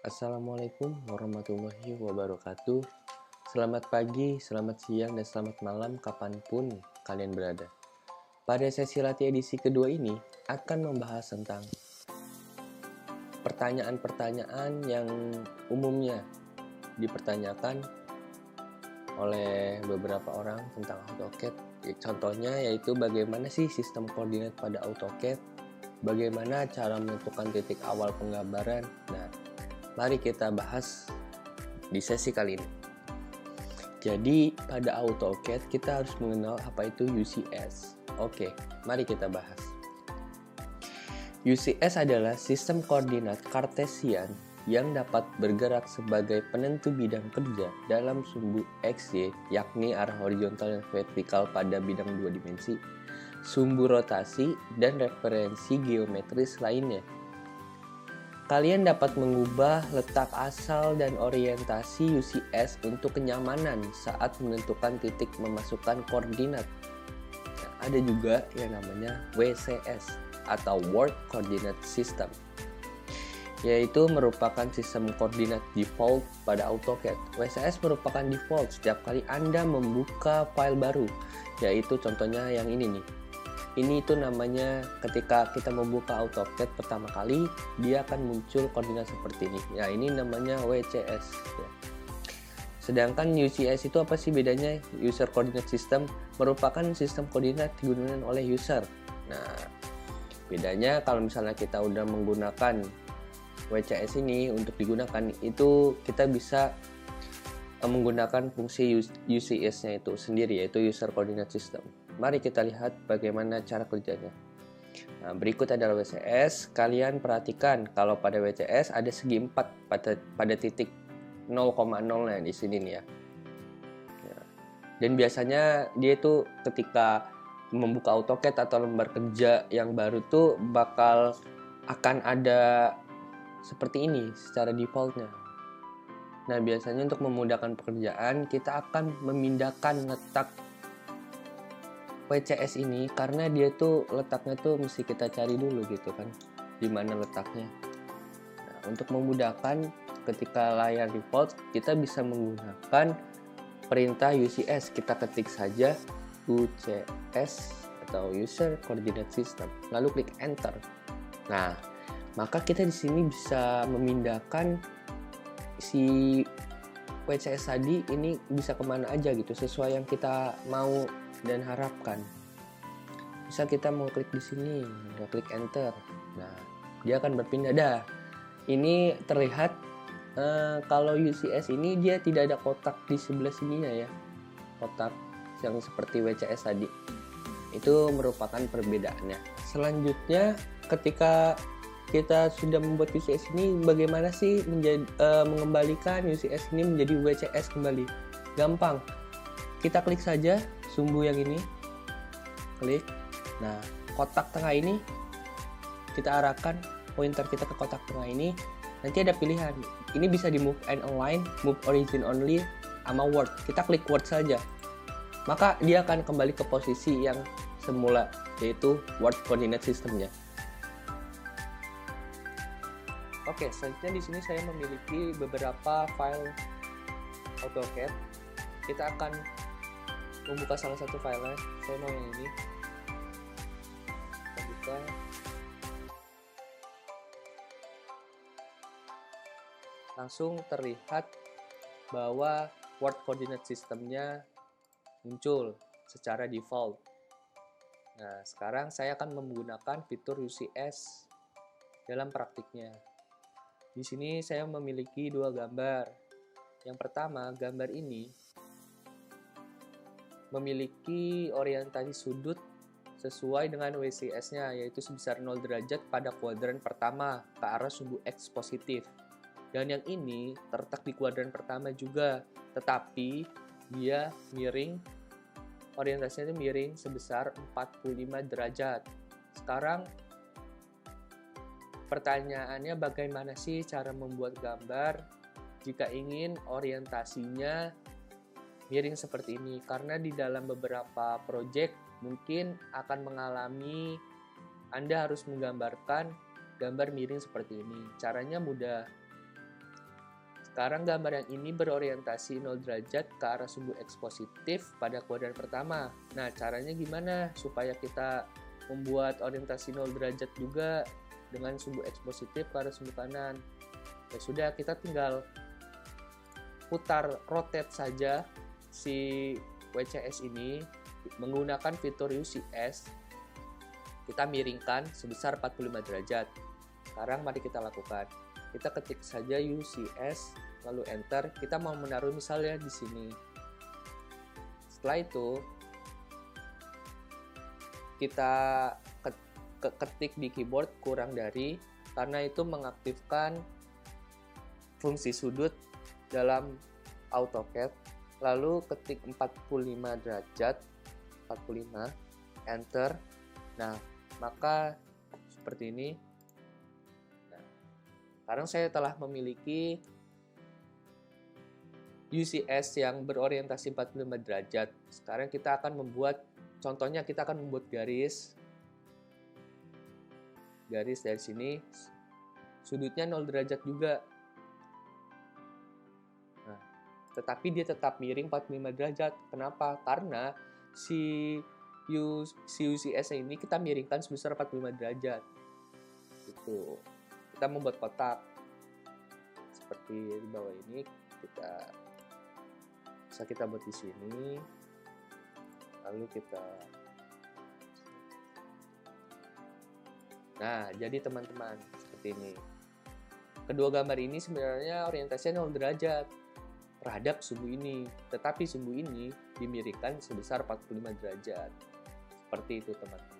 Assalamualaikum warahmatullahi wabarakatuh. Selamat pagi, selamat siang, dan selamat malam kapanpun kalian berada. Pada sesi latih edisi kedua ini akan membahas tentang pertanyaan-pertanyaan yang umumnya dipertanyakan oleh beberapa orang tentang AutoCAD. Contohnya yaitu bagaimana sih sistem koordinat pada AutoCAD, bagaimana cara menentukan titik awal penggambaran. Nah, mari kita bahas di sesi kali ini. Jadi pada AutoCAD kita harus mengenal apa itu UCS. Oke, mari kita bahas. UCS adalah sistem koordinat kartesian yang dapat bergerak sebagai penentu bidang kerja dalam sumbu XY, yakni arah horizontal dan vertikal pada bidang dua dimensi, sumbu rotasi, dan referensi geometris lainnya. Kalian dapat mengubah letak asal dan orientasi UCS untuk kenyamanan saat menentukan titik memasukkan koordinat. Nah, ada juga yang namanya WCS atau World Coordinate System, yaitu merupakan sistem koordinat default pada AutoCAD. WCS merupakan default setiap kali Anda membuka file baru, yaitu contohnya yang ini nih. Ini itu namanya ketika kita membuka AutoCAD pertama kali, dia akan muncul koordinat seperti ini. Ya, ini namanya WCS. Ya. Sedangkan UCS itu apa sih bedanya? User Coordinate System merupakan sistem koordinat digunakan oleh user. Nah, bedanya kalau misalnya kita udah menggunakan WCS ini untuk digunakan, itu kita bisa menggunakan fungsi UCS-nya itu sendiri, yaitu User Coordinate System. Mari kita lihat bagaimana cara kerjanya. Nah, berikut adalah WCS. Kalian perhatikan kalau pada WCS ada segi 4 pada titik 0,0-nya di sini nih ya. Dan biasanya dia itu ketika membuka AutoCAD atau lembar kerja yang baru tuh bakal akan ada seperti ini secara defaultnya. Nah, biasanya untuk memudahkan pekerjaan kita akan memindahkan letak WCS ini karena dia tuh letaknya tuh mesti kita cari dulu gitu kan, di mana letaknya. Nah, untuk memudahkan ketika layar default kita bisa menggunakan perintah UCS. Kita ketik saja UCS atau User Coordinate System, lalu klik Enter. Nah, maka kita di sini bisa memindahkan si WCS tadi ini bisa kemana aja gitu sesuai yang kita mau dan harapkan. Bisa kita mau klik di sini, udah klik enter. Nah, dia akan berpindah dah. Ini terlihat kalau UCS ini dia tidak ada kotak di sebelah sininya ya. Kotak yang seperti WCS tadi. Itu merupakan perbedaannya. Selanjutnya ketika kita sudah membuat UCS ini, bagaimana sih mengembalikan UCS ini menjadi WCS kembali? Gampang. Kita klik saja sumbu yang ini, klik. Nah, kotak tengah ini kita arahkan pointer kita ke kotak tengah ini. Nanti ada pilihan. Ini bisa di move and align, move origin only, sama word. Kita klik word saja. Maka dia akan kembali ke posisi yang semula, yaitu word coordinate systemnya. Oke, selanjutnya di sini saya memiliki beberapa file AutoCAD. Kita akan membuka salah satu filenya. Saya mau yang ini. Kita buka. Langsung terlihat bahwa Word Coordinate Systemnya muncul secara default. Nah, sekarang saya akan menggunakan fitur UCS dalam praktiknya. Di sini saya memiliki dua gambar. Yang pertama, gambar ini memiliki orientasi sudut sesuai dengan WCS-nya, yaitu sebesar 0 derajat pada kuadran pertama ke arah sumbu X positif. Dan yang ini terletak di kuadran pertama juga, tetapi dia miring, orientasinya itu miring sebesar 45 derajat. Sekarang pertanyaannya, bagaimana sih cara membuat gambar jika ingin orientasinya miring seperti ini? Karena di dalam beberapa project mungkin akan mengalami Anda harus menggambarkan gambar miring seperti ini. Caranya mudah. Sekarang gambar yang ini berorientasi 0 derajat ke arah sumbu X positif pada kuadran pertama. Nah, caranya gimana supaya kita membuat orientasi 0 derajat juga dengan sumbu X positif ke arah sumbu kanan? Ya sudah, kita tinggal putar rotate saja si WCS ini menggunakan fitur UCS. Kita miringkan sebesar 45 derajat. Sekarang mari kita lakukan. Kita ketik saja UCS, lalu enter. Kita mau menaruh misalnya di sini. Setelah itu, kita ketik di keyboard kurang dari, karena itu mengaktifkan fungsi sudut dalam AutoCAD. Lalu ketik 45 derajat, 45, enter. Nah, maka seperti ini. Sekarang saya telah memiliki UCS yang berorientasi 45 derajat. Sekarang kita akan membuat, contohnya kita akan membuat garis dari sini, sudutnya 0 derajat juga. Nah, tetapi dia tetap miring 45 derajat. Kenapa? Karena si UCS ini kita miringkan sebesar 45 derajat. Gitu. Kita membuat kotak seperti di bawah ini, bisa kita buat di sini, lalu kita, nah jadi teman-teman seperti ini. Kedua gambar ini sebenarnya orientasinya 0 derajat terhadap sumbu ini, tetapi sumbu ini dimiringkan sebesar 45 derajat. Seperti itu teman-teman.